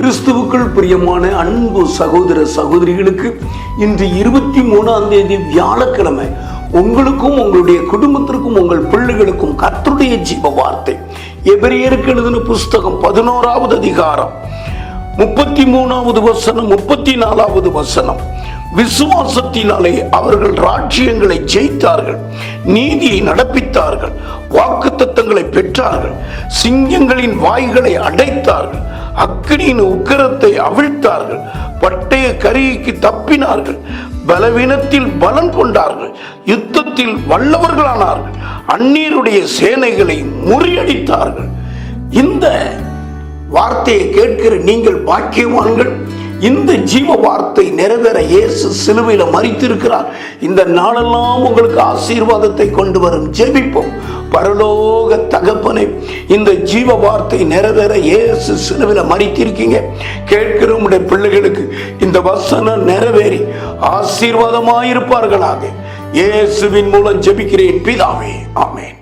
கிறிஸ்துவுக்குள் பிரியமான அன்பு சகோதர சகோதரிகளுக்கு இன்று 23ஆம் தேதி வியாழக்கிழமை உங்களுக்கும் உங்களுடைய குடும்பத்திற்கும் உங்கள் பிள்ளைகளுக்கும் கர்த்தருடைய ஜீவ வார்த்தை. எபிரேயருக்கு எழுதின புஸ்தகம் 11வது அதிகாரம் 33வது வசனம் 34வது வசனம். விசுவாசத்தினாலே அவர்கள் ராஜ்யங்களை ஜெயித்தார்கள், நீதியை நடப்பித்தார்கள், வாக்குத்தத்தங்களை பெற்றார்கள், சிங்கங்களின் வாய்களை அடைத்தார்கள், அக்கினியின் உக்கிரத்தை அவிழ்த்தார்கள், பட்டய கரிக்கு தப்பினார்கள், பலவீனத்தில் பலன் கொண்டார்கள், யுத்தத்தில் வல்லவர்களானார்கள், அந்நியருடைய சேனைகளை முறியடித்தார்கள். இந்த வார்த்தையை கேட்கிற நீங்கள் பாக்கியவான்கள். இந்த ஜீவ வார்த்தை நிறைவேற இயேசு சிலுவையில் மரித்திருக்கிறார். இந்த நாளெல்லாம் உங்களுக்கு ஆசீர்வாதத்தை கொண்டு வரும். ஜெபிப்போம். பரலோக தகப்பனே, இந்த ஜீவ வார்த்தை நிறைவேற இயேசு சிலுவையில் மரித்திருக்கீங்க. கேட்கிற உடைய பிள்ளைகளுக்கு இந்த வசனம் நிறைவேறி ஆசீர்வாதமாயிருப்பார்களாக. இயேசுவின் மூலம் ஜெபிக்கிறேன் பிதாவே, ஆமென்.